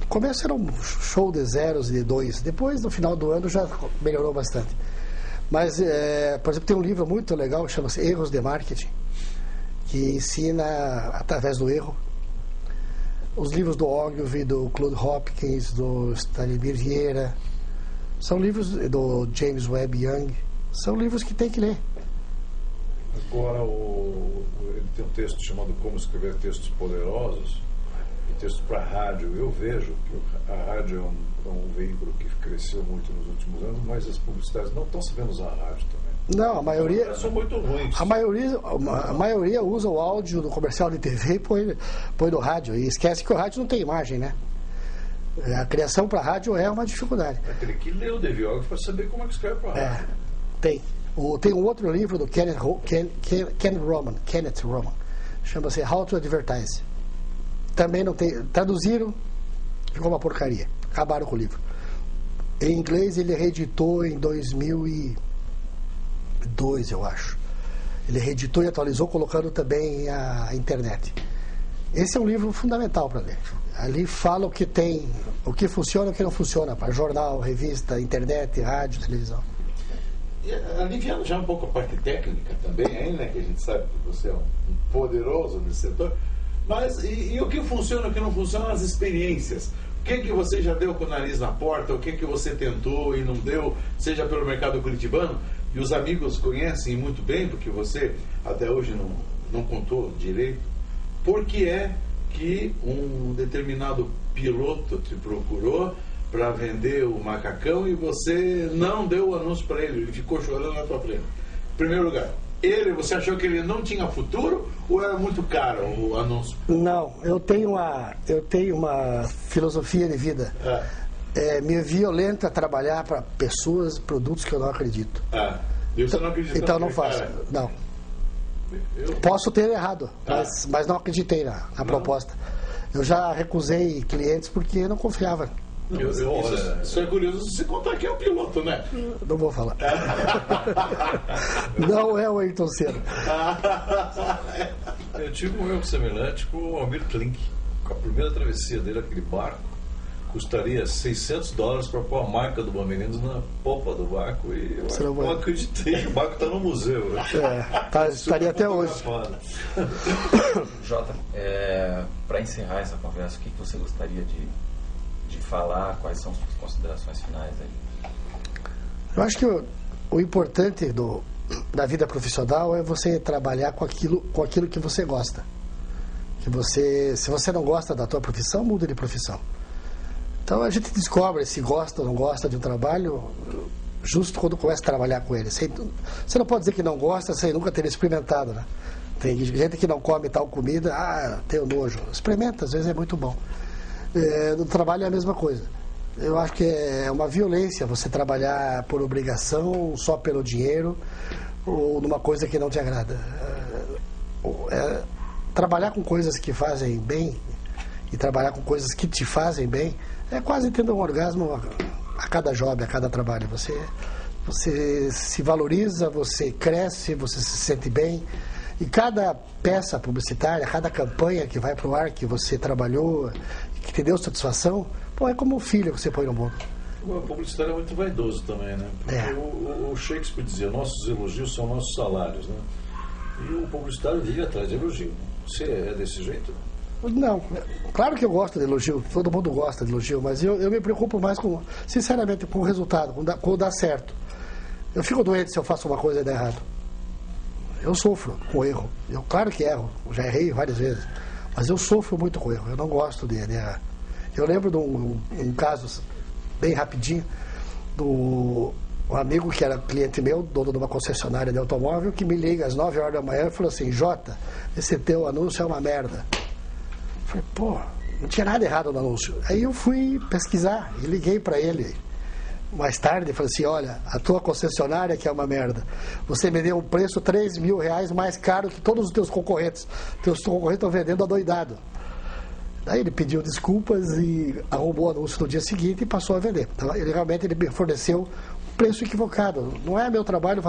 No começo era um show de zeros e de 2. Depois, no final do ano, já melhorou bastante. Mas, por exemplo, tem um livro muito legal que chama-se Erros de Marketing, que ensina, através do erro, os livros do Ogilvy, do Claude Hopkins, do Stanimir Vieira. São livros do James Webb Young. São livros que tem que ler. Agora, ele tem um texto chamado Como Escrever Textos Poderosos, e textos para rádio. Eu vejo que a rádio é um veículo que cresceu muito nos últimos anos, mas as publicidades não estão sabendo usar a rádio também. Não, a maioria... São muito ruins. A maioria usa o áudio do comercial de TV e põe no rádio. E esquece que o rádio não tem imagem, né? A criação para rádio é uma dificuldade. Vai ter que ler o David Ogilvy para saber como é que escreve para rádio. Tem. Tem um outro livro do Kenneth Roman, chama-se How to Advertise. Também não tem. Traduziram, ficou uma porcaria. Acabaram com o livro. Em inglês ele reeditou em 2002, eu acho. Ele reeditou e atualizou, colocando também a internet. Esse é um livro fundamental para ler. Ali fala o que tem, o que funciona e o que não funciona, para jornal, revista, internet, rádio, televisão. E, aliviando já um pouco a parte técnica também, aí, né, que a gente sabe que você é um poderoso nesse setor, mas e o que funciona e o que não funciona, as experiências. O que você já deu com o nariz na porta, o que você tentou e não deu, seja pelo mercado curitibano, e os amigos conhecem muito bem, porque você até hoje não contou direito, por que é que um determinado piloto te procurou para vender o macacão e você não deu o anúncio para ele, ele ficou chorando na tua frente. Em primeiro lugar, você achou que ele não tinha futuro ou era muito caro o anúncio? Não, eu tenho uma filosofia de vida. Me violenta trabalhar para pessoas, produtos que eu não acredito. E você não acredita? Então não faço. Não. Posso ter errado, mas não acreditei na proposta. Eu já recusei clientes porque não confiava. Isso é curioso você contar que é o piloto, né? Não vou falar. Não é o Ayrton Senna. Eu tive um erro semelhante com o Almir Klink. Com a primeira travessia dele, aquele barco, custaria $600 para pôr a marca do Bamerinos na popa do barco. E eu não acreditei que o barco está no museu. Né? Estaria até hoje. Jota, para encerrar essa conversa, o que você gostaria de falar? Quais são suas considerações finais aí? Eu acho que o importante da vida profissional é você trabalhar com aquilo que você gosta. Se você não gosta da tua profissão, muda de profissão. Então a gente descobre se gosta ou não gosta de um trabalho justo quando começa a trabalhar com ele. Você não pode dizer que não gosta sem nunca ter experimentado, né? Tem gente que não come tal comida, tenho nojo. Experimenta, às vezes é muito bom. No trabalho é a mesma coisa. Eu acho que é uma violência você trabalhar por obrigação, só pelo dinheiro, ou numa coisa que não te agrada. Trabalhar com coisas que fazem bem e trabalhar com coisas que te fazem bem é quase tendo um orgasmo a cada job, a cada trabalho. Você se valoriza, você cresce, você se sente bem. E cada peça publicitária, cada campanha que vai para o ar, que você trabalhou, que te deu satisfação, é como um filho que você põe no mundo. O publicitário é muito vaidoso também, né? Porque o Shakespeare dizia, nossos elogios são nossos salários, né? E o publicitário vive atrás de elogio. Você é desse jeito? Não, claro que eu gosto de elogio, todo mundo gosta de elogio, mas eu me preocupo mais sinceramente, com o resultado, com dar certo. Eu fico doente se eu faço uma coisa e der errado. Eu sofro com erro. Claro que erro, já errei várias vezes, mas eu sofro muito com erro, eu não gosto de errar. Eu lembro de um caso, bem rapidinho, um amigo que era cliente meu, dono de uma concessionária de automóvel, que me liga às 9 horas da manhã e falou assim, Jota, esse teu anúncio é uma merda. Eu falei, não tinha nada errado no anúncio. Aí eu fui pesquisar e liguei para ele mais tarde e falei assim, olha, a tua concessionária que é uma merda, você me deu um preço R$3.000 mais caro que todos os teus concorrentes. Teus concorrentes estão vendendo adoidado. Daí ele pediu desculpas e arrumou o anúncio no dia seguinte e passou a vender. Então, ele me forneceu um preço equivocado. Não é meu trabalho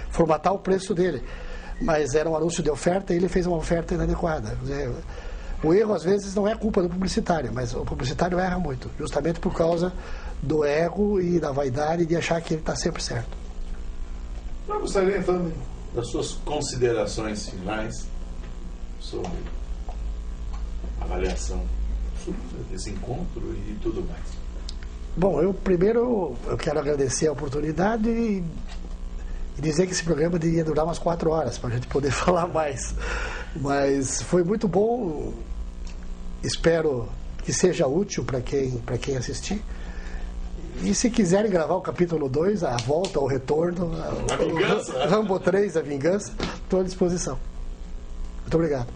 formatar o preço dele, mas era um anúncio de oferta e ele fez uma oferta inadequada. O erro, às vezes, não é culpa do publicitário, mas o publicitário erra muito, justamente por causa do ego e da vaidade de achar que ele está sempre certo. Eu gostaria, então, das suas considerações finais sobre a avaliação desse encontro e tudo mais. Bom, eu quero agradecer a oportunidade e dizer que esse programa deveria durar umas 4 horas para a gente poder falar mais. Mas foi muito bom, espero que seja útil para quem assistir. E se quiserem gravar o capítulo 2, a volta, o retorno, a vingança, Rambo 3, a vingança, estou à disposição. Muito obrigado.